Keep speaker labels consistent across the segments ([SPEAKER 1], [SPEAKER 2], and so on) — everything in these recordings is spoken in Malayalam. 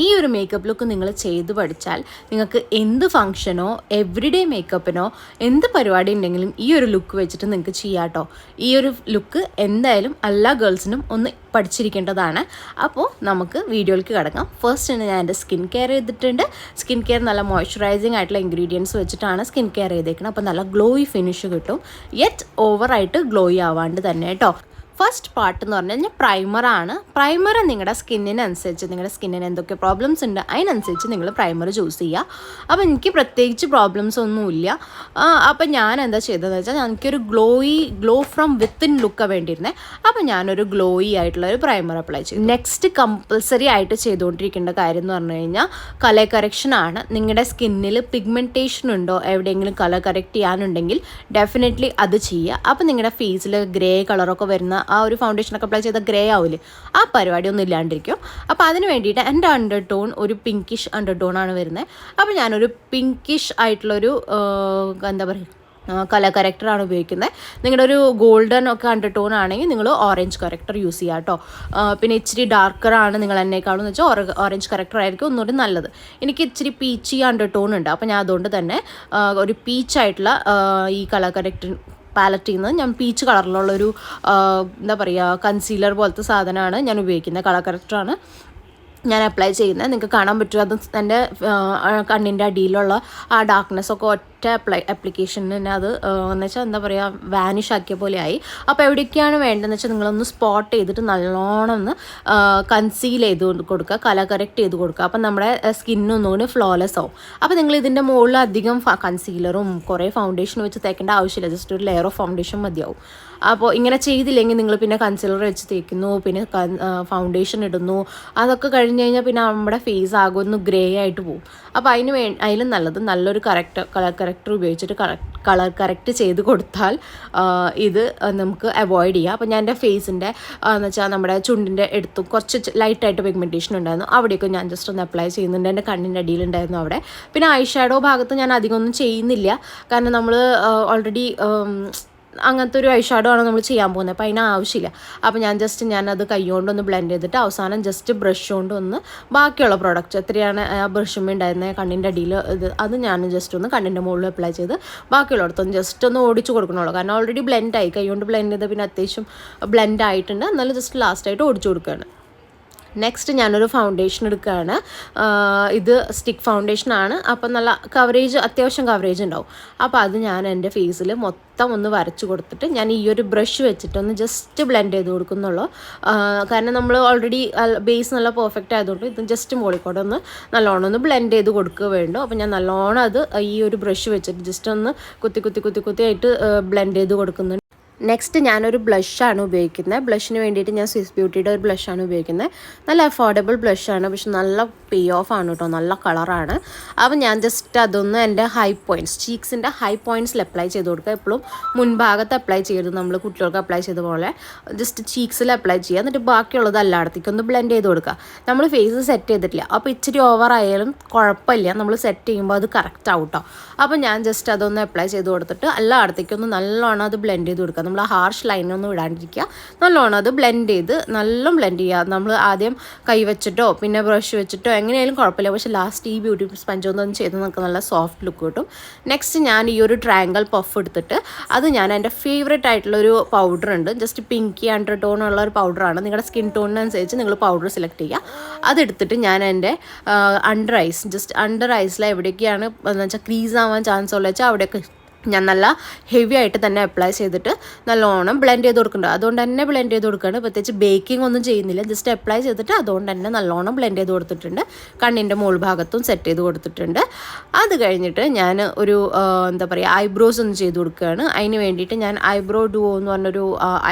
[SPEAKER 1] ഈ ഒരു മേക്കപ്പ് ലുക്ക് നിങ്ങൾ ചെയ്ത് പഠിച്ചാൽ നിങ്ങൾക്ക് എന്ത് ഫംഗ്ഷനോ എവറിഡേ മേക്കപ്പിനോ എന്ത് പരിപാടി ഉണ്ടെങ്കിലും ഈ ഒരു ലുക്ക് വെച്ചിട്ട് നിങ്ങൾക്ക് ചെയ്യാം കേട്ടോ. ഈ ഒരു ലുക്ക് എന്തായാലും എല്ലാ ഗേൾസിനും ഒന്ന് പഠിച്ചിരിക്കേണ്ടതാണ്. അപ്പോൾ നമുക്ക് വീഡിയോയിലേക്ക് കിടക്കാം. ഫസ്റ്റ് ഞാൻ എൻ്റെ സ്കിൻ കെയർ ചെയ്തിട്ടുണ്ട്. സ്കിൻ കെയർ നല്ല മോയ്സ്ചറൈസിങ് ആയിട്ടുള്ള ഇൻഗ്രീഡിയൻസ് വെച്ചിട്ടാണ് സ്കിൻ കെയർ ചെയ്തേക്കുന്നത്. അപ്പോൾ നല്ല ഗ്ലോയി ഫിനിഷ് കിട്ടും, യെറ്റ് ഓവറായിട്ട് ഗ്ലോയി ആവാണ്ട് തന്നെ കേട്ടോ. ഫസ്റ്റ് പാർട്ട് എന്ന് പറഞ്ഞു കഴിഞ്ഞാൽ പ്രൈമറാണ്. പ്രൈമർ നിങ്ങളുടെ സ്കിന്നിനനുസരിച്ച്, നിങ്ങളുടെ സ്കിന്നിന് എന്തൊക്കെ പ്രോബ്ലംസ് ഉണ്ട് അതിനനുസരിച്ച് നിങ്ങൾ പ്രൈമർ ചൂസ് ചെയ്യുക. അപ്പോൾ എനിക്ക് പ്രത്യേകിച്ച് പ്രോബ്ലംസ് ഒന്നുമില്ല. അപ്പോൾ ഞാൻ എന്താ ചെയ്തതെന്ന് വെച്ചാൽ എനിക്കൊരു ഗ്ലോ ഫ്രം വിത്തിൻ ലുക്കാണ് വേണ്ടിയിരുന്നത്. അപ്പോൾ ഞാനൊരു ഗ്ലോയി ആയിട്ടുള്ള ഒരു പ്രൈമർ അപ്ലൈ ചെയ്തു. നെക്സ്റ്റ് കമ്പൽസറി ആയിട്ട് ചെയ്തുകൊണ്ടിരിക്കേണ്ട കാര്യം എന്ന് പറഞ്ഞു കഴിഞ്ഞാൽ കളർ കറക്ഷനാണ്. നിങ്ങളുടെ സ്കിന്നിൽ പിഗ്മെൻറ്റേഷൻ ഉണ്ടോ, എവിടെയെങ്കിലും കളർ കറക്റ്റ് ചെയ്യാനുണ്ടെങ്കിൽ ഡെഫിനറ്റ്ലി അത് ചെയ്യുക. അപ്പോൾ നിങ്ങളുടെ ഫേസിൽ ഗ്രേ കളറൊക്കെ വരുന്ന ആ ഒരു ഫൗണ്ടേഷനൊക്കെ അപ്ലൈ ചെയ്താൽ ഗ്രേ ആവില്ലേ, ആ പരിപാടി ഒന്നും ഇല്ലാണ്ടിരിക്കും. അപ്പോൾ അതിന് വേണ്ടിയിട്ട് എൻ്റെ അണ്ടർടോൺ ഒരു പിങ്കിഷ് അണ്ടർടോൺ ആണ് വരുന്നത്. അപ്പോൾ ഞാനൊരു പിങ്കിഷ് ആയിട്ടുള്ളൊരു എന്താ പറയുക കളർ കറക്റ്ററാണ് ഉപയോഗിക്കുന്നത്. നിങ്ങളുടെ ഒരു ഗോൾഡൻ ഒക്കെ അണ്ടർടോൺ ആണെങ്കിൽ നിങ്ങൾ ഓറഞ്ച് കറക്റ്റർ യൂസ് ചെയ്യുക കേട്ടോ. പിന്നെ ഇച്ചിരി ഡാർക്കറാണ് നിങ്ങൾ എന്നേക്കാളും എന്ന് വെച്ചാൽ ഓറഞ്ച് കറക്റ്റർ ആയിരിക്കും ഒന്നുകൂടി നല്ലത്. എനിക്ക് ഇച്ചിരി പീച്ചി അണ്ടർടോൺ ഉണ്ട്. അപ്പോൾ ഞാൻ അതുകൊണ്ട് തന്നെ ഒരു പീച്ചായിട്ടുള്ള ഈ കളർ കറക്റ്റർ പാലറ്റിൽ നിന്ന് ഞാൻ പീച്ച് കളറിലുള്ളൊരു എന്താ പറയുക കൺസീലർ പോലത്തെ സാധനമാണ് ഞാൻ ഉപയോഗിക്കുന്നത്. കളർ കറക്റ്ററാണ് ഞാൻ അപ്ലൈ ചെയ്യുന്നത്. നിങ്ങൾക്ക് കാണാൻ പറ്റും അത് എൻ്റെ കണ്ണിൻ്റെ അടിയിലുള്ള ആ ഡാർക്ക്നെസ്സൊക്കെ ഒറ്റ ആപ്ലിക്കേഷന് തന്നെ അത് എന്ന് വെച്ചാൽ എന്താ പറയുക വാനിഷ് ആക്കിയ പോലെ ആയി. അപ്പോൾ എവിടേക്കാണ് വേണ്ടതെന്ന് വെച്ചാൽ നിങ്ങളൊന്ന് സ്പോട്ട് ചെയ്തിട്ട് നല്ലോണം ഒന്ന് കൺസീൽ ചെയ്ത് കൊടുക്കുക, കളർ കറക്റ്റ് ചെയ്ത് കൊടുക്കുക. അപ്പം നമ്മുടെ സ്കിന്നൊന്നുകൂടി ഫ്ലോലെസ് ആവും. അപ്പോൾ നിങ്ങൾ ഇതിൻ്റെ മുകളിൽ അധികം കൺസീലറും കുറേ ഫൗണ്ടേഷൻ വെച്ച് തേക്കേണ്ട ആവശ്യമില്ല. ജസ്റ്റ് ഒരു ലെയർ ഓഫ് ഫൗണ്ടേഷൻ മതിയാവും. അപ്പോൾ ഇങ്ങനെ ചെയ്തില്ലെങ്കിൽ നിങ്ങൾ പിന്നെ കൺസീലർ വെച്ച് തേക്കുന്നു, പിന്നെ ഫൗണ്ടേഷൻ ഇടുന്നു, അതൊക്കെ കഴിഞ്ഞ് കഴിഞ്ഞാൽ പിന്നെ നമ്മുടെ ഫേസ് ആകെ ഒന്ന് ഗ്രേ ആയിട്ട് പോകും. അപ്പോൾ അതിലും നല്ലത് നല്ലൊരു കളർ കറക്റ്റർ ഉപയോഗിച്ചിട്ട് കളർ കറക്റ്റ് ചെയ്ത് കൊടുത്താൽ ഇത് നമുക്ക് അവോയ്ഡ് ചെയ്യാം. അപ്പോൾ ഞാൻ എൻ്റെ ഫേസിൻ്റെ എന്ന് വെച്ചാൽ നമ്മുടെ ചുണ്ടിൻ്റെ അടുത്തും കുറച്ച് ലൈറ്റായിട്ട് പിഗ്മെൻറ്റേഷൻ ഉണ്ടായിരുന്നു, അവിടെയൊക്കെ ഞാൻ ജസ്റ്റ് ഒന്ന് അപ്ലൈ ചെയ്യുന്നുണ്ട്. എൻ്റെ കണ്ണിൻ്റെ അടിയിലുണ്ടായിരുന്നു അവിടെ. പിന്നെ ഐ ഷാഡോ ഭാഗത്ത് ഞാൻ അധികം ഒന്നും ചെയ്യുന്നില്ല, കാരണം നമ്മൾ ഓൾറെഡി അങ്ങനത്തെ ഒരു ഐ ഷാഡോ ആണ് നമ്മൾ ചെയ്യാൻ പോകുന്നത്. അപ്പോൾ അതിന് ആവശ്യമില്ല. അപ്പോൾ ഞാനത് കൈകൊണ്ടൊന്ന് ബ്ലെൻഡ് ചെയ്തിട്ട് അവസാനം ജസ്റ്റ് ബ്രഷ് കൊണ്ടൊന്ന് ബാക്കിയുള്ള പ്രോഡക്റ്റ് എത്രയാണ് ബ്രഷും ഉണ്ടായിരുന്നത് കണ്ണിൻ്റെ അടിയിൽ അത് ഞാൻ ജസ്റ്റ് ഒന്ന് കണ്ണിൻ്റെ മുകളിൽ അപ്ലൈ ചെയ്ത് ബാക്കിയുള്ളിടത്തൊന്ന് ജസ്റ്റ് ഒന്ന് ഓടിച്ച് കൊടുക്കണുള്ളൂ. കാരണം ഓൾറെഡി ബ്ലെൻഡായി, കൈകൊണ്ട് ബ്ലെൻഡ് ചെയ്ത് പിന്നെ അത്യാവശ്യം ബ്ലെൻഡ് ആയിട്ടുണ്ട്, എന്നാലും ജസ്റ്റ് ലാസ്റ്റായിട്ട് ഓടിച്ചു കൊടുക്കുകയാണ്. നെക്സ്റ്റ് ഞാനൊരു ഫൗണ്ടേഷൻ എടുക്കുകയാണ്. ഇത് സ്റ്റിക്ക് ഫൗണ്ടേഷനാണ്. അപ്പം നല്ല കവറേജ്, അത്യാവശ്യം കവറേജ് ഉണ്ടാവും. അപ്പോൾ അത് ഞാൻ എൻ്റെ ഫേസിൽ മൊത്തം ഒന്ന് വരച്ച് കൊടുത്തിട്ട് ഞാൻ ഈ ഒരു ബ്രഷ് വെച്ചിട്ടൊന്ന് ജസ്റ്റ് ബ്ലെൻഡ് ചെയ്ത് കൊടുക്കുന്നുള്ളൂ. കാരണം നമ്മൾ ഓൾറെഡി ബേസ് നല്ല പെർഫെക്റ്റ് ആയതുകൊണ്ട് ഇത് ജസ്റ്റ് മുകളിൽ ഒന്ന് നല്ലോണം ഒന്ന് ബ്ലെൻഡ് ചെയ്ത് കൊടുക്കുക വേണ്ടു. അപ്പോൾ ഞാൻ നല്ലോണം അത് ഈ ഒരു ബ്രഷ് വെച്ചിട്ട് ജസ്റ്റ് ഒന്ന് കുത്തി ആയിട്ട് ബ്ലെൻഡ് ചെയ്ത് കൊടുക്കുന്നുണ്ട്. നെക്സ്റ്റ് ഞാനൊരു ബ്ലഷാണ് ഉപയോഗിക്കുന്നത്. ബ്ലഷിന് വേണ്ടിയിട്ട് ഞാൻ സ്വിസ് ബ്യൂട്ടിയുടെ ഒരു ബ്ലഷാണ് ഉപയോഗിക്കുന്നത്. നല്ല അഫോർഡബിൾ ബ്ലഷാണ്, പക്ഷെ നല്ല പേ ഓഫ് ആണ് കേട്ടോ, നല്ല കളറാണ്. അപ്പോൾ ഞാൻ ജസ്റ്റ് അതൊന്ന് എൻ്റെ ഹൈ പോയിൻറ്റ്സ്, ചീക്സിൻ്റെ ഹൈ പോയിൻറ്റ്സിൽ അപ്ലൈ ചെയ്ത് കൊടുക്കുക. എപ്പോഴും മുൻഭാഗത്ത് അപ്ലൈ ചെയ്ത് നമ്മൾ കുട്ടികൾക്ക് അപ്ലൈ ചെയ്ത പോലെ ജസ്റ്റ് ചീക്സിൽ അപ്ലൈ ചെയ്യുക. എന്നിട്ട് ബാക്കിയുള്ളത് എല്ലായിടത്തേക്കും ഒന്ന് ബ്ലെൻഡ് ചെയ്ത് കൊടുക്കുക. നമ്മൾ ഫേസ് സെറ്റ് ചെയ്തിട്ടില്ല, അപ്പോൾ ഇച്ചിരി ഓവർ ആയാലും കുഴപ്പമില്ല, നമ്മൾ സെറ്റ് ചെയ്യുമ്പോൾ അത് കറക്റ്റ് ആവും കേട്ടോ. അപ്പോൾ ഞാൻ ജസ്റ്റ് അതൊന്ന് അപ്ലൈ ചെയ്ത് കൊടുത്തിട്ട് എല്ലായിടത്തേക്കും ഒന്ന് നല്ലോണം അത് ബ്ലെൻഡ് ചെയ്ത് കൊടുക്കുക. നമ്മൾ ഹാർഷ് ലൈനൊന്നും ഇടാണ്ടിരിക്കുക, നല്ലോണം അത് ബ്ലെൻഡ് ചെയ്ത് ബ്ലെൻഡ് ചെയ്യുക. നമ്മൾ ആദ്യം കൈ വെച്ചിട്ടോ പിന്നെ ബ്രഷ് വെച്ചിട്ടോ എങ്ങനെയായാലും കുഴപ്പമില്ല, പക്ഷേ ലാസ്റ്റ് ഈ ബ്യൂട്ടി സ്പഞ്ച് ഒന്നും ചെയ്ത് നമുക്ക് നല്ല സോഫ്റ്റ് ലുക്ക് കിട്ടും. നെക്സ്റ്റ് ഞാൻ ഈ ഒരു ട്രയാങ്കിൾ പഫ് എടുത്തിട്ട് അത് ഞാൻ എൻ്റെ ഫേവറേറ്റ് ആയിട്ടുള്ളൊരു പൗഡർ ഉണ്ട്, ജസ്റ്റ് പിങ്കി അണ്ടർടോൺ ഉള്ള ഒരു പൗഡറാണ്. നിങ്ങളുടെ സ്കിൻ ടോണിനനുസരിച്ച് നിങ്ങൾ പൗഡർ സെലക്ട് ചെയ്യുക. അതെടുത്തിട്ട് ഞാൻ എൻ്റെ അണ്ടർ ഐസിൽ എവിടേക്കാണ് എന്ന് വെച്ചാൽ ക്രീസ് ആവാൻ ചാൻസ് ഉള്ള വെച്ചാൽ അവിടെയൊക്കെ ഞാൻ നല്ല ഹെവി ആയിട്ട് തന്നെ അപ്ലൈ ചെയ്തിട്ട് നല്ലോണം ബ്ലെൻഡ് ചെയ്ത് കൊടുക്കുന്നുണ്ട്. അതുകൊണ്ട് തന്നെ ബ്ലെൻഡ് ചെയ്ത് കൊടുക്കുകയാണ്, പ്രത്യേകിച്ച് ബേക്കിംഗ് ഒന്നും ചെയ്യുന്നില്ല, ജസ്റ്റ് അപ്ലൈ ചെയ്തിട്ട് അതുകൊണ്ട് തന്നെ നല്ലോണം ബ്ലെൻഡ് ചെയ്ത് കൊടുത്തിട്ടുണ്ട്. കണ്ണിൻ്റെ മുകൾ ഭാഗത്തും സെറ്റ് ചെയ്ത് കൊടുത്തിട്ടുണ്ട്. അത് കഴിഞ്ഞിട്ട് ഞാൻ ഒരു എന്താ പറയുക ഐബ്രോസ് ഒന്ന് ചെയ്ത് കൊടുക്കുകയാണ്. അതിന് വേണ്ടിയിട്ട് ഞാൻ ഐബ്രോ ഡുവോ എന്ന് പറഞ്ഞൊരു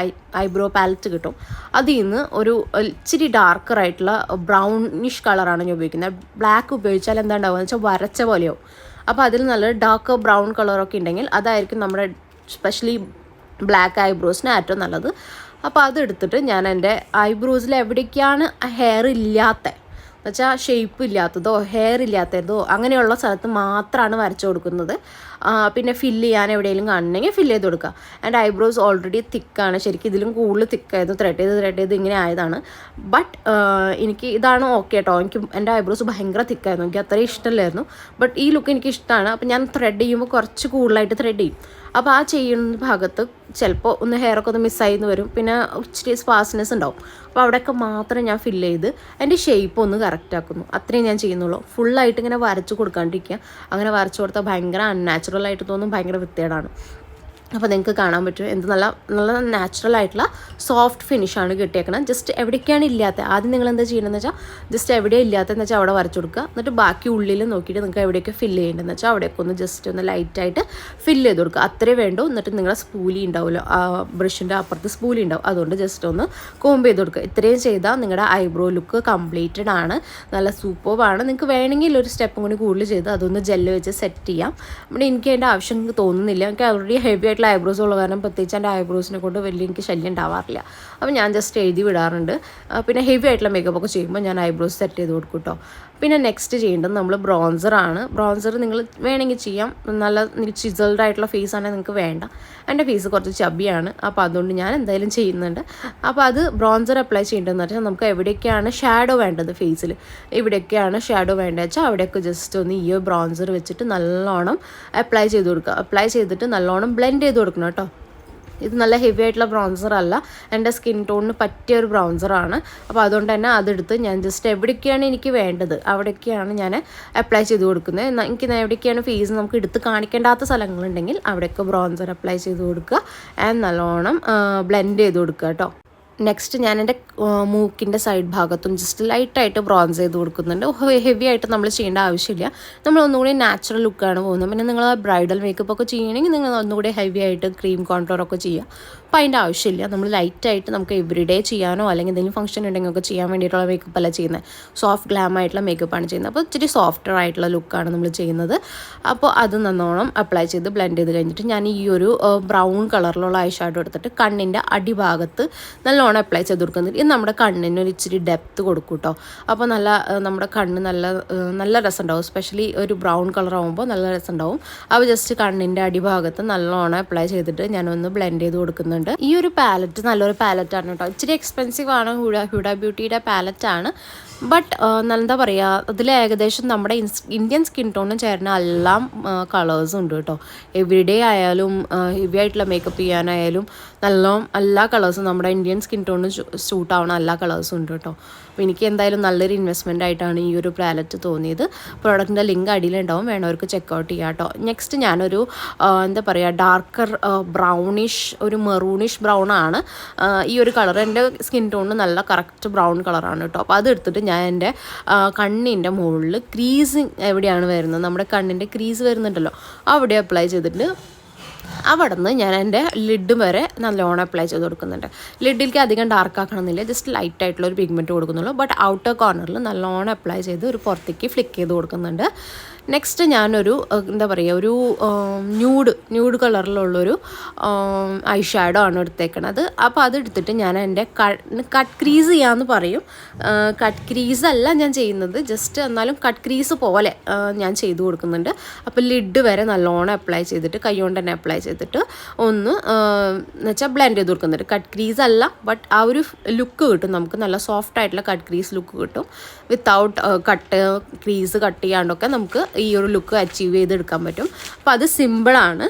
[SPEAKER 1] ഐബ്രോ പാലറ്റ് കിട്ടും, അതിൽ നിന്ന് ഒരു ഇച്ചിരി ഡാർക്കറായിട്ടുള്ള ബ്രൗണിഷ് കളറാണ് ഞാൻ ഉപയോഗിക്കുന്നത്. ബ്ലാക്ക് ഉപയോഗിച്ചാൽ എന്താ ഉണ്ടാവുക എന്ന് വെച്ചാൽ വരച്ച പോലെയാവും. അപ്പോൾ അതിൽ നല്ല ഡാർക്ക് ബ്രൗൺ കളറൊക്കെ ഉണ്ടെങ്കിൽ അതായിരിക്കും നമ്മുടെ സ്പെഷ്യലി ബ്ലാക്ക് ഐബ്രോസിന് ഏറ്റവും നല്ലത്. അപ്പോൾ അതെടുത്തിട്ട് ഞാൻ എൻ്റെ ഐബ്രോസിൽ എവിടേക്കാണ് ഹെയർ ഇല്ലാത്ത എന്നുവെച്ചാൽ ഷേപ്പ് ഇല്ലാത്തതോ ഹെയർ ഇല്ലാത്തതോ അങ്ങനെയുള്ള സ്ഥലത്ത് മാത്രമാണ് വരച്ചു കൊടുക്കുന്നത്. പിന്നെ ഫില്ല് ചെയ്യാൻ എവിടെയെങ്കിലും കാണണമെങ്കിൽ ഫില്ല് ചെയ്ത് കൊടുക്കുക. ആൻഡ് ഐബ്രോസ് ഓൾറെഡി തിക്കാണ്, ശരിക്കും ഇതിലും കൂടുതൽ തിക്കായത് ത്രെഡ് ചെയ്ത് ഇങ്ങനെ ആയതാണ്. ബട്ട് എനിക്ക് ഇതാണ് ഓക്കെ കേട്ടോ. എനിക്ക് എൻ്റെ ഐബ്രോസ് ഭയങ്കര തിക്കായിരുന്നു, എനിക്ക് അത്രയും ഇഷ്ടമല്ലായിരുന്നു. ബട്ട് ഈ ലുക്ക് എനിക്ക് ഇഷ്ടമാണ്. അപ്പോൾ ഞാൻ ത്രെഡ് ചെയ്യുമ്പോൾ കുറച്ച് കൂടുതലായിട്ട് ത്രെഡ് ചെയ്യും. അപ്പോൾ ആ ചെയ്യുന്ന ഭാഗത്ത് ചിലപ്പോൾ ഒന്ന് ഹെയറൊക്കെ ഒന്ന് മിസ്സായിന്ന് വരും, പിന്നെ ഇച്ചിരി സ്പാർസ്നെസ് ഉണ്ടാവും. അപ്പോൾ അവിടെയൊക്കെ മാത്രം ഞാൻ ഫില്ല് ചെയ്ത് അതിൻ്റെ ഷേപ്പ് ഒന്ന് കറക്റ്റ് ആക്കുന്നു. അത്രയും ഞാൻ ചെയ്യുന്നുള്ളൂ. ഫുള്ളായിട്ട് ഇങ്ങനെ വരച്ച് കൊടുക്കാണ്ടിരിക്കുക. അങ്ങനെ വരച്ച് കൊടുത്താൽ ഭയങ്കര അൺനാച്ചുറൽ ആയിട്ട് തോന്നും, ഭയങ്കര വൃത്തികേടാണ്. അപ്പോൾ നിങ്ങൾക്ക് കാണാൻ പറ്റും എന്ത് നല്ല നല്ല നാച്ചുറൽ ആയിട്ടുള്ള സോഫ്റ്റ് ഫിനിഷാണ് കിട്ടിയേക്കണം. ജസ്റ്റ് എവിടേക്കാണ് ഇല്ലാത്ത, ആദ്യം നിങ്ങൾ എന്താ ചെയ്യണമെന്ന് വെച്ചാൽ ജസ്റ്റ് എവിടെയാണ് ഇല്ലാത്തതെന്ന് വെച്ചാൽ അവിടെ വരച്ചു കൊടുക്കുക. എന്നിട്ട് ബാക്കി ഉള്ളിൽ നോക്കിയിട്ട് നിങ്ങൾക്ക് എവിടെയൊക്കെ ഫില്ല് ചെയ്യേണ്ടതെന്ന് വെച്ചാൽ അവിടെയൊക്കെ ഒന്ന് ജസ്റ്റ് ഒന്ന് ലൈറ്റായിട്ട് ഫില്ല് ചെയ്ത് കൊടുക്കുക. അത്രേ വേണ്ടൂ. എന്നിട്ട് നിങ്ങളുടെ സ്പൂലി ഉണ്ടാവുമല്ലോ, ആ ബ്രഷിൻ്റെ അപ്പുറത്ത് സ്പൂലി ഉണ്ടാവും, അതുകൊണ്ട് ജസ്റ്റ് ഒന്ന് കോംബ് ചെയ്ത് കൊടുക്കുക. ഇത്രയും ചെയ്താൽ നിങ്ങളുടെ ഐബ്രോ ലുക്ക് കംപ്ലീറ്റഡ് ആണ്, നല്ല സൂപ്പർബാണ്. നിങ്ങൾക്ക് വേണമെങ്കിൽ ഒരു സ്റ്റെപ്പും കൂടി കൂടുതൽ ചെയ്ത് അതൊന്ന് ജെല്ല് വെച്ച് സെറ്റ് ചെയ്യാം. ഇവിടെ എനിക്ക് അതിൻ്റെ ആവശ്യം എനിക്ക് തോന്നുന്നില്ല. എനിക്ക് ഓൾറെഡി ഹെവി ആയിട്ടുള്ള ഐബ്രോസ് ഉള്ള കാരണം പ്രത്യേകിച്ച് എൻ്റെ ഐബ്രോസിനെ കൊണ്ട് വലിയ എനിക്ക് ശല്യം ഉണ്ടാവാറില്ല. അപ്പോൾ ഞാൻ ജസ്റ്റ് എഴുതി വിടാറുണ്ട്. പിന്നെ ഹെവി ആയിട്ടുള്ള മേക്കപ്പ് ഒക്കെ ചെയ്യുമ്പോൾ ഞാൻ ഐബ്രോസ് സെറ്റ് ചെയ്ത് കൊടുക്കും കേട്ടോ. പിന്നെ നെക്സ്റ്റ് ചെയ്യേണ്ടത് നമ്മൾ ബ്രോൺസറാണ്. ബ്രോൺസർ നിങ്ങൾ വേണമെങ്കിൽ ചെയ്യാം, നല്ല ചിസൽഡ് ആയിട്ടുള്ള ഫേസ് ആണെങ്കിൽ നിങ്ങൾക്ക് വേണ്ട. എൻ്റെ ഫേസ് കുറച്ച് ചബിയാണ്, അപ്പോൾ അതുകൊണ്ട് ഞാൻ എന്തായാലും ചെയ്യുന്നുണ്ട്. അപ്പോൾ അത് ബ്രോൺസർ അപ്ലൈ ചെയ്യേണ്ടതെന്ന് വെച്ചാൽ നമുക്ക് എവിടെയൊക്കെയാണ് ഷാഡോ വേണ്ടത് ഫേസിൽ, എവിടെയൊക്കെയാണ് ഷാഡോ വേണ്ടത് വെച്ചാൽ അവിടെയൊക്കെ ജസ്റ്റ് ഒന്ന് ഈ ബ്രോൺസർ വെച്ചിട്ട് നല്ലോണം അപ്ലൈ ചെയ്ത് കൊടുക്കുക. അപ്ലൈ ചെയ്തിട്ട് നല്ലോണം ബ്ലെൻഡ് ചെയ്ത് കൊടുക്കണം കേട്ടോ. ഇത് നല്ല ഹെവി ആയിട്ടുള്ള ബ്രൗൺസർ അല്ല, എൻ്റെ സ്കിൻ ടോണിന് പറ്റിയ ഒരു ബ്രൗൺസറാണ്. അപ്പോൾ അതുകൊണ്ട് തന്നെ അതെടുത്ത് ഞാൻ ജസ്റ്റ് എവിടേക്കാണ് എനിക്ക് വേണ്ടത് അവിടേക്കാണ് ഞാൻ അപ്ലൈ ചെയ്ത് കൊടുക്കുന്നത്. എനിക്ക് എവിടേക്കാണ് ഫേസ് നമുക്ക് എടുത്ത് കാണിക്കേണ്ടാത്ത സ്ഥലങ്ങളുണ്ടെങ്കിൽ അവിടെയൊക്കെ ബ്രൗൺസർ അപ്ലൈ ചെയ്ത് കൊടുക്കുക. ആൻഡ് നല്ലോണം ബ്ലെൻഡ് ചെയ്ത് കൊടുക്കുക കേട്ടോ. നെക്സ്റ്റ് ഞാൻ എൻ്റെ മൂക്കിൻ്റെ സൈഡ് ഭാഗത്തും ജസ്റ്റ് ലൈറ്റായിട്ട് ബ്രോൺസ് ചെയ്ത് കൊടുക്കുന്നുണ്ട്. ഹെവി ആയിട്ട് നമ്മൾ ചെയ്യേണ്ട ആവശ്യമില്ല, നമ്മൾ ഒന്നുകൂടി നാച്ചുറൽ ലുക്കാണ് പോകുന്നത്. പിന്നെ നിങ്ങൾ ബ്രൈഡൽ മേക്കപ്പ് ഒക്കെ ചെയ്യണമെങ്കിൽ നിങ്ങൾ ഒന്നുകൂടി ഹെവി ആയിട്ട് ക്രീം കോൺടോറൊക്കെ ചെയ്യുക. അപ്പോൾ അതിൻ്റെ ആവശ്യമില്ല. നമ്മൾ ലൈറ്റായിട്ട് നമുക്ക് എവറി ഡേ ചെയ്യാനോ അല്ലെങ്കിൽ എന്തെങ്കിലും ഫംഗ്ഷൻ ഉണ്ടെങ്കിൽ ഒക്കെ ചെയ്യാൻ വേണ്ടിയിട്ടുള്ള മേക്കപ്പ് അല്ല ചെയ്യുന്നത്, സോഫ്റ്റ് ഗ്ലാം ആയിട്ടുള്ള മേക്കപ്പാണ് ചെയ്യുന്നത്. അപ്പോൾ ഇച്ചിരി സോഫ്റ്റർ ആയിട്ടുള്ള ലുക്കാണ് നമ്മൾ ചെയ്യുന്നത്. അപ്പോൾ അത് നല്ലോണം അപ്ലൈ ചെയ്ത് ബ്ലെൻഡ് ചെയ്ത് കഴിഞ്ഞിട്ട് ഞാൻ ഈ ഒരു ബ്രൗൺ കളറിലുള്ള ഐ ഷാഡോ എടുത്തിട്ട് കണ്ണിൻ്റെ അടിഭാഗത്ത് നല്ലോണം അപ്ലൈ ചെയ്ത് കൊടുക്കുന്നത്. ഇത് നമ്മുടെ കണ്ണിന് ഒരു ഇച്ചിരി ഡെപ്ത് കൊടുക്കും കേട്ടോ. അപ്പോൾ നമ്മുടെ കണ്ണ് നല്ല രസമുണ്ടാവും. സ്പെഷ്യലി ഒരു ബ്രൗൺ കളർ ആകുമ്പോൾ നല്ല രസമുണ്ടാവും. അപ്പോൾ ജസ്റ്റ് കണ്ണിൻ്റെ അടിഭാഗത്ത് നല്ലോണം അപ്ലൈ ചെയ്തിട്ട് ഞാനൊന്ന് ബ്ലെൻഡ് ചെയ്ത് കൊടുക്കുന്നുണ്ട്. ഈ ഒരു പാലറ്റ് നല്ലൊരു പാലറ്റാണ് കേട്ടോ. ഇച്ചിരി എക്സ്പെൻസീവ് ആണ്, ഹ്യൂഡ ബ്യൂട്ടിയുടെ പാലറ്റാണ്. ബട്ട് എന്താ പറയുക, അതിൽ ഏകദേശം നമ്മുടെ ഇന്ത്യൻ സ്കിൻ ടോണിന് ചേരുന്ന എല്ലാം കളേഴ്സും ഉണ്ട് കേട്ടോ. എവറിഡേ ആയാലും ഹെവി ആയിട്ടുള്ള മേക്കപ്പ് ചെയ്യാനായാലും എല്ലാ കളേഴ്സും നമ്മുടെ ഇന്ത്യൻ സ്കിൻ ടോണിന് സൂട്ടാവണ എല്ലാ കളേഴ്സും ഉണ്ട് കേട്ടോ. അപ്പോൾ എനിക്ക് എന്തായാലും നല്ലൊരു ഇൻവെസ്റ്റ്മെൻ്റ് ആയിട്ടാണ് ഈ ഒരു പാലറ്റ് തോന്നിയത്. പ്രോഡക്റ്റിൻ്റെ ലിങ്ക് അടിയിലുണ്ടാവും, വേണവർക്ക് ചെക്കൗട്ട് ചെയ്യാം കേട്ടോ. നെക്സ്റ്റ് ഞാനൊരു എന്താ പറയുക ഡാർക്കർ ബ്രൗണിഷ്, ഒരു മെറൂണിഷ് ബ്രൗൺ ആണ് ഈ ഒരു കളർ. എൻ്റെ സ്കിൻ ടോണിന് നല്ല കറക്റ്റ് ബ്രൗൺ കളറാണ് കേട്ടോ. അപ്പോൾ അത് എടുത്തിട്ട് ഞാൻ എൻ്റെ കണ്ണിൻ്റെ മുകളിൽ ക്രീസ് എവിടെയാണ് വരുന്നത്, നമ്മുടെ കണ്ണിൻ്റെ ക്രീസ് വരുന്നുണ്ടല്ലോ, അവിടെ അപ്ലൈ ചെയ്തിട്ട് അവിടെ നിന്ന് ഞാൻ എൻ്റെ ലിഡ് വരെ നല്ലോണം അപ്ലൈ ചെയ്ത് കൊടുക്കുന്നുണ്ട്. ലിഡിലേക്ക് അധികം ഡാർക്ക് ആക്കണമെന്നില്ല, ജസ്റ്റ് ലൈറ്റായിട്ടുള്ള ഒരു പിഗ്മെൻറ്റ് കൊടുക്കുന്നുള്ളൂ. ബട്ട് ഔട്ടർ കോർണറിൽ നല്ലോണം അപ്ലൈ ചെയ്ത് ഒരു പുറത്തേക്ക് ഫ്ലിക്ക് ചെയ്ത് കൊടുക്കുന്നുണ്ട്. നെക്സ്റ്റ് ഞാനൊരു എന്താ പറയുക ഒരു ന്യൂഡ് കളറിലുള്ളൊരു ഐ ഷാഡോ ആണ് എടുത്തേക്കണത്. അപ്പോൾ അതെടുത്തിട്ട് ഞാൻ എൻ്റെ കട്ട് ക്രീസ് ചെയ്യാമെന്ന് പറയും. കട്ട് ക്രീസ് അല്ല ഞാൻ ചെയ്യുന്നത്, ജസ്റ്റ് എന്നാലും കട്ട് ക്രീസ് പോലെ ഞാൻ ചെയ്ത് കൊടുക്കുന്നുണ്ട്. അപ്പോൾ ലിഡ് വരെ നല്ലോണം അപ്ലൈ ചെയ്തിട്ട് കൈ കൊണ്ട് തന്നെ അപ്ലൈ ചെയ്തിട്ട് ഒന്ന് എന്നുവെച്ചാൽ ബ്ലെൻഡ് ചെയ്ത് കൊടുക്കുന്നുണ്ട്. കട്ട് ക്രീസ് അല്ല, ബട്ട് ആ ഒരു ലുക്ക് കിട്ടും നമുക്ക്, നല്ല സോഫ്റ്റ് ആയിട്ടുള്ള കട്ട് ക്രീസ് ലുക്ക് കിട്ടും. വിത്തൗട്ട് ക്രീസ് കട്ട് ചെയ്യാണ്ടൊക്കെ നമുക്ക് ഈ ഒരു ലുക്ക് അച്ചീവ് ചെയ്തെടുക്കാൻ പറ്റും. അപ്പോൾ അത് സിമ്പിളാണ്.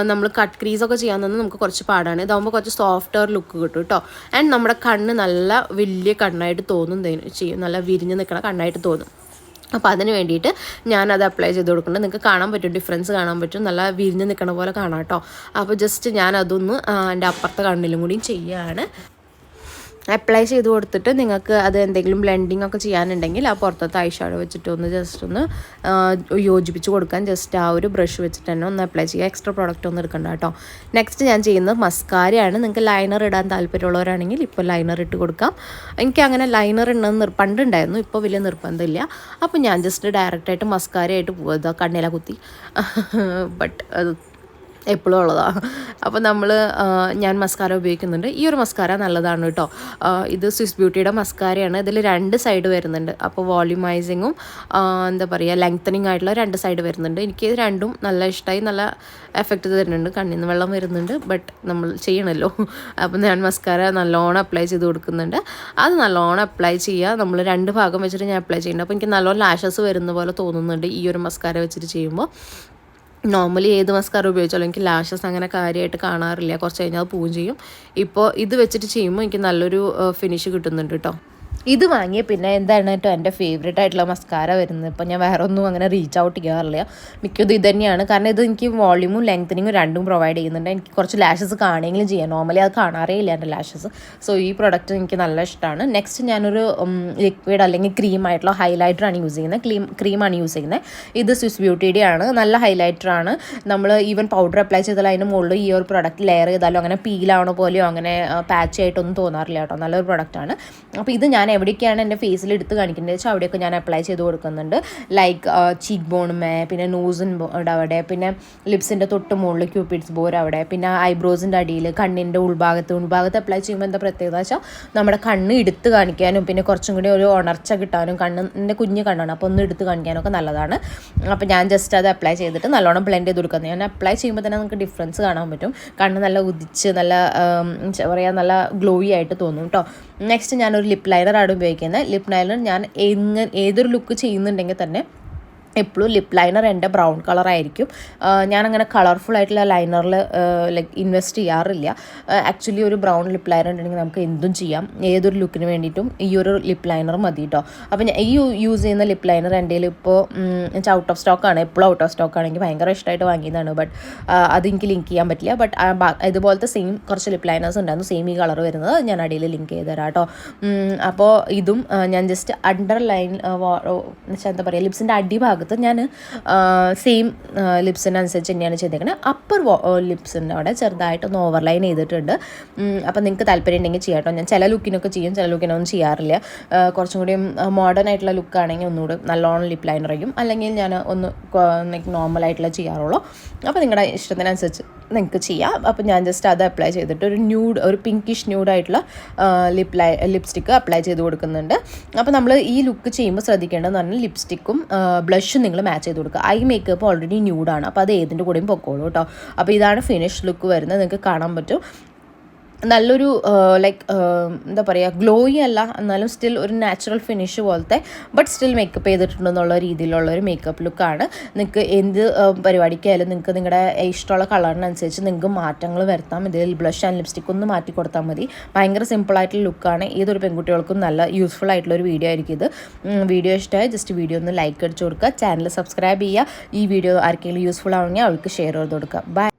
[SPEAKER 1] നമ്മൾ കട്ട് ക്രീസൊക്കെ ചെയ്യാൻ തന്നെ നമുക്ക് കുറച്ച് പാടാണ്. ഇതാകുമ്പോൾ കുറച്ച് സോഫ്റ്റ്വെയർ ലുക്ക് കിട്ടും കേട്ടോ. ആൻഡ് നമ്മുടെ കണ്ണ് നല്ല വലിയ കണ്ണായിട്ട് തോന്നും ചെയ്യും, നല്ല വിരിഞ്ഞ് നിൽക്കണ കണ്ണായിട്ട് തോന്നും. അപ്പോൾ അതിന് വേണ്ടിയിട്ട് ഞാനത് അപ്ലൈ ചെയ്ത് കൊടുക്കുന്നുണ്ട്. നിങ്ങൾക്ക് കാണാൻ പറ്റും, ഡിഫറൻസ് കാണാൻ പറ്റും, നല്ല വിരിഞ്ഞ് നിൽക്കണ പോലെ കാണാം കേട്ടോ. അപ്പോൾ ജസ്റ്റ് ഞാനതൊന്ന് എൻ്റെ അപ്പുറത്തെ കണ്ണിലും കൂടിയും ചെയ്യുകയാണ്. അപ്ലൈ ചെയ്ത് കൊടുത്തിട്ട് നിങ്ങൾക്ക് അത് എന്തെങ്കിലും ബ്ലെൻഡിങ് ഒക്കെ ചെയ്യാനുണ്ടെങ്കിൽ ആ പുറത്തത്തെ ഐ ഷാഡോ വെച്ചിട്ട് ഒന്ന് ജസ്റ്റ് ഒന്ന് യോജിപ്പിച്ച് കൊടുക്കാൻ ജസ്റ്റ് ആ ഒരു ബ്രഷ് വെച്ചിട്ട് തന്നെ ഒന്ന് അപ്ലൈ ചെയ്യുക. എക്സ്ട്രാ പ്രോഡക്റ്റ് ഒന്നും എടുക്കണ്ട കേട്ടോ. നെക്സ്റ്റ് ഞാൻ ചെയ്യുന്നത് മസ്കാരയാണ്. നിങ്ങൾക്ക് ലൈനർ ഇടാൻ താല്പര്യമുള്ളവരാണെങ്കിൽ ഇപ്പോൾ ലൈനർ ഇട്ട് കൊടുക്കാം. എനിക്ക് അങ്ങനെ ലൈനർ ഇടണമെന്ന് പണ്ടുണ്ടായിരുന്നു, ഇപ്പോൾ വലിയ നിർബന്ധമില്ല. അപ്പോൾ ഞാൻ ജസ്റ്റ് ഡയറക്റ്റായിട്ട് മസ്കാരയായിട്ട് പോകുക, കണ്ണില കുത്തി. ബട്ട് എപ്പോഴും ഉള്ളതാണ്. അപ്പോൾ ഞാൻ മസ്കാര ഉപയോഗിക്കുന്നുണ്ട്. ഈ ഒരു മസ്കാര നല്ലതാണ് കേട്ടോ. ഇത് സ്വിസ് ബ്യൂട്ടിയുടെ മസ്കാരയാണ്. ഇതിൽ 2 സൈഡ് വരുന്നുണ്ട്. അപ്പോൾ വോളിയൂമൈസിങ്ങും എന്താ പറയുക ലെങ്തനിങ് ആയിട്ടുള്ള 2 സൈഡ് വരുന്നുണ്ട്. എനിക്ക് രണ്ടും നല്ല ഇഷ്ടമായി. നല്ല എഫക്റ്റ് തരുന്നുണ്ട്. കണ്ണിൽ നിന്ന് വെള്ളം വരുന്നുണ്ട്. ബട്ട് നമ്മൾ ചെയ്യണമല്ലോ. അപ്പോൾ ഞാൻ മസ്കാര നല്ലോണം അപ്ലൈ ചെയ്ത് കൊടുക്കുന്നുണ്ട്. അത് നല്ലോണം അപ്ലൈ ചെയ്യുക. നമ്മൾ 2 ഭാഗം വെച്ചിട്ട് ഞാൻ അപ്ലൈ ചെയ്യുന്നുണ്ട്. അപ്പോൾ എനിക്ക് നല്ലോണം ലാഷസ് വരുന്ന പോലെ തോന്നുന്നുണ്ട് ഈ ഒരു മസ്കാര വെച്ചിട്ട് ചെയ്യുമ്പോൾ. നോർമലി ഏത് മസ്കാര ഉപയോഗിച്ചാലും എനിക്ക് ലാഷസ് അങ്ങനെ കാര്യമായിട്ട് കാണാറില്ല. കുറച്ച് കഴിഞ്ഞാൽ അത് പോവുകയും ചെയ്യും. ഇപ്പോൾ ഇത് വെച്ചിട്ട് ചെയ്യുമ്പോൾ എനിക്ക് നല്ലൊരു ഫിനിഷ് കിട്ടുന്നുണ്ട് കേട്ടോ. ഇത് വാങ്ങിയ പിന്നെ എന്താണ് കേട്ടോ എൻ്റെ ഫേവറേറ്റ് ആയിട്ടുള്ള മസ്കാര വരുന്നത്. ഇപ്പോൾ ഞാൻ വേറെ ഒന്നും അങ്ങനെ റീച്ച് ഔട്ട് ചെയ്യാറില്ല. മിക്കതും ഇത് തന്നെയാണ്. കാരണം ഇത് എനിക്ക് വോളിയൂമും ലെങ്തനിങ്ങും രണ്ടും പ്രൊവൈഡ് ചെയ്യുന്നുണ്ട്. എനിക്ക് കുറച്ച് ലാഷസ് കാണുമെങ്കിലും ചെയ്യാം. നോർമലി അത് കാണാറേ ഇല്ല എൻ്റെ ലാഷസ്. സോ ഈ പ്രൊഡക്റ്റ് എനിക്ക് നല്ല ഇഷ്ടമാണ്. നെക്സ്റ്റ് ഞാനൊരു ലിക്വിഡ് അല്ലെങ്കിൽ ക്രീം ആയിട്ടുള്ള ഹൈലൈറ്ററാണ് യൂസ് ചെയ്യുന്നത്. ക്രീമാണ് യൂസ് ചെയ്യുന്നത്. ഇത് സ്വിസ് ബ്യൂട്ടിയുടെ ആണ്. നല്ല ഹൈലൈറ്ററാണ്. നമ്മൾ ഈവൻ പൗഡർ അപ്ലൈ ചെയ്താൽ അതിന് മുകളിൽ ഈ ഒരു പ്രൊഡക്റ്റ് ലെയർ ചെയ്താലോ അങ്ങനെ പീലാവണ പോലെയോ അങ്ങനെ പാച്ച് ആയിട്ടൊന്നും തോന്നാറില്ല കേട്ടോ. നല്ലൊരു പ്രൊഡക്റ്റാണ്. അപ്പോൾ ഇത് ഞാൻ എവിടേക്കാണ് എൻ്റെ ഫേസിൽ എടുത്ത് കാണിക്കുന്നത് വെച്ചാൽ അവിടെയൊക്കെ ഞാൻ അപ്ലൈ ചെയ്ത് കൊടുക്കുന്നുണ്ട്. ലൈക്ക് ചീക്ക് ബോണുമേ, പിന്നെ നോസിൻ്റെ അവിടെ, പിന്നെ ലിപ്സിൻ്റെ തൊട്ട് മുകളിൽ ക്യൂപ്പിഡ്സ് ബോർ അവിടെ, പിന്നെ ഐബ്രോസിൻ്റെ അടിയിൽ, കണ്ണിൻ്റെ ഉൾഭാഗത്ത് അപ്ലൈ ചെയ്യുമ്പോൾ എന്താ പ്രത്യേകത വെച്ചാൽ നമ്മുടെ കണ്ണ് എടുത്ത് കാണിക്കാനും പിന്നെ കുറച്ചും കൂടി ഒരു ഉണർച്ച കിട്ടാനും, കണ്ണിൻ്റെ കുഞ്ഞ് കണ്ണാണ് അപ്പോൾ ഒന്ന് എടുത്ത് കാണിക്കാനൊക്കെ നല്ലതാണ്. അപ്പോൾ ഞാൻ ജസ്റ്റ് അത് അപ്ലൈ ചെയ്തിട്ട് നല്ലോണം ബ്ലെൻഡ് ചെയ്ത് കൊടുക്കുന്നത്. ഞാൻ അപ്ലൈ ചെയ്യുമ്പോൾ തന്നെ നമുക്ക് ഡിഫറൻസ് കാണാൻ പറ്റും. കണ്ണ് നല്ല ഉദിച്ച് നല്ല എന്താ പറയുക നല്ല ഗ്ലോയി ആയിട്ട് തോന്നും കേട്ടോ. നെക്സ്റ്റ് ഞാനൊരു ലിപ്പ് ലൈനറാണ് ഉപയോഗിക്കുന്നത്. ലിപ്പ് ലൈനർ ഞാൻ ഏതൊരു ലുക്ക് ചെയ്യുന്നുണ്ടെങ്കിൽ തന്നെ എപ്പോഴും ലിപ്പ് ലൈനർ എൻ്റെ ബ്രൗൺ കളറായിരിക്കും. ഞാനങ്ങനെ കളർഫുൾ ആയിട്ടുള്ള ലൈനറിൽ ലൈക്ക് ഇൻവെസ്റ്റ് ചെയ്യാറില്ല. ആക്ച്വലി ഒരു ബ്രൗൺ ലിപ്പ് ലൈനർ ഉണ്ടെങ്കിൽ നമുക്ക് എന്തും ചെയ്യാം. ഏതൊരു ലുക്കിന് വേണ്ടിയിട്ടും ഈ ഒരു ലിപ്പ് ലൈനർ മതി കേട്ടോ. അപ്പോൾ ഞാൻ ഈ യൂസ് ചെയ്യുന്ന ലിപ്പ് ലൈനർ എൻ്റെ കയ്യിൽ ഇപ്പോൾ ഔട്ട് ഓഫ് സ്റ്റോക്കാണ്. എപ്പോഴും ഔട്ട് ഓഫ് സ്റ്റോക്കാണ്. എനിക്ക് ഭയങ്കര ഇഷ്ടമായിട്ട് വാങ്ങിയതാണ്. ബട്ട് അതെനിക്ക് ലിങ്ക് ചെയ്യാൻ പറ്റില്ല. ബട്ട് ഇതുപോലത്തെ സെയിം കുറച്ച് ലിപ്പ് ലൈനേഴ്സ് ഉണ്ടായിരുന്നു സെയിം ഈ കളർ വരുന്നത്. ഞാൻ അടിയിൽ ലിങ്ക് ചെയ്ത് തരാം കേട്ടോ. അപ്പോൾ ഇതും ഞാൻ ജസ്റ്റ് അണ്ടർ ലൈൻ എന്താ പറയുക ലിപ്സിൻ്റെ അടിഭാഗത്ത് ഞാൻ സെയിം ലിപ്സിനനുസരിച്ച് തന്നെയാണ് ചെയ്തേക്കുന്നത്. അപ്പർ ലിപ്സിൻ്റെ അവിടെ ചെറുതായിട്ടൊന്ന് ഓവർലൈൻ ചെയ്തിട്ടുണ്ട്. അപ്പോൾ നിങ്ങൾക്ക് താല്പര്യം ഉണ്ടെങ്കിൽ ചെയ്യാം കേട്ടോ. ഞാൻ ചില ലുക്കിനൊക്കെ ചെയ്യും, ചില ലുക്കിനൊന്നും ചെയ്യാറില്ല. കുറച്ചും കൂടി മോഡേൺ ആയിട്ടുള്ള ലുക്കാണെങ്കിൽ ഒന്നുകൂടി നല്ലോണം ലിപ്പ് ലൈനർ ചെയ്യും. അല്ലെങ്കിൽ ഞാൻ ഒന്ന് നോർമലായിട്ടുള്ള ചെയ്യാറുള്ളൂ. അപ്പോൾ നിങ്ങളുടെ ഇഷ്ടത്തിനനുസരിച്ച് നിങ്ങൾക്ക് ചെയ്യാം. അപ്പോൾ ഞാൻ ജസ്റ്റ് അത് അപ്ലൈ ചെയ്തിട്ട് ഒരു പിങ്കിഷ് ന്യൂഡായിട്ടുള്ള ലിപ്സ്റ്റിക്ക് അപ്ലൈ ചെയ്ത് കൊടുക്കുന്നുണ്ട്. അപ്പോൾ നമ്മൾ ഈ ലുക്ക് ചെയ്യുമ്പോൾ ശ്രദ്ധിക്കേണ്ടതെന്ന് പറഞ്ഞാൽ ലിപ്സ്റ്റിക്കും ബ്ലഷും നിങ്ങൾ മാച്ച് ചെയ്ത് കൊടുക്കുക. ഐ മേക്കപ്പ് ഓൾറെഡി ന്യൂഡാണ്. അപ്പോൾ അത് ഏതിൻ്റെ കൂടെയും പൊക്കോളൂ കേട്ടോ. അപ്പോൾ ഇതാണ് ഫിനിഷ് ലുക്ക് വരുന്നത്. നിങ്ങൾക്ക് കാണാൻ പറ്റും. നല്ലൊരു ലൈക്ക് എന്താ പറയുക ഗ്ലോയി അല്ല എന്നാലും സ്റ്റിൽ ഒരു നാച്ചുറൽ ഫിനിഷ് പോലത്തെ ബട്ട് സ്റ്റിൽ മേക്കപ്പ് ചെയ്തിട്ടുണ്ടെന്നുള്ള രീതിയിലുള്ളൊരു മേക്കപ്പ് ലുക്കാണ്. നിങ്ങൾക്ക് എന്ത് പരിപാടിക്കായാലും നിങ്ങൾക്ക് നിങ്ങളുടെ ഇഷ്ടമുള്ള കളറിനനുസരിച്ച് നിങ്ങൾക്ക് മാറ്റങ്ങൾ വരുത്താം. ഇതിൽ ബ്ലഷ് ആൻഡ് ലിപ്സ്റ്റിക് ഒന്ന് മാറ്റി കൊടുത്താൽ മതി. ഭയങ്കര സിമ്പിളായിട്ടുള്ള ലുക്കാണ്. ഏതൊരു പെൺകുട്ടികൾക്കും നല്ല യൂസ്ഫുൾ ആയിട്ടുള്ളൊരു വീഡിയോ ആയിരിക്കും ഇത്. വീഡിയോ ഇഷ്ടമായി ജസ്റ്റ് വീഡിയോ ഒന്ന് ലൈക്ക് അടിച്ച് കൊടുക്കുക. ചാനൽ സബ്സ്ക്രൈബ് ചെയ്യുക. ഈ വീഡിയോ ആർക്കെങ്കിലും യൂസ്ഫുൾ ആവണമെങ്കിൽ അവൾക്ക് ഷെയർ ചെയ്ത് കൊടുക്കുക. ബൈ.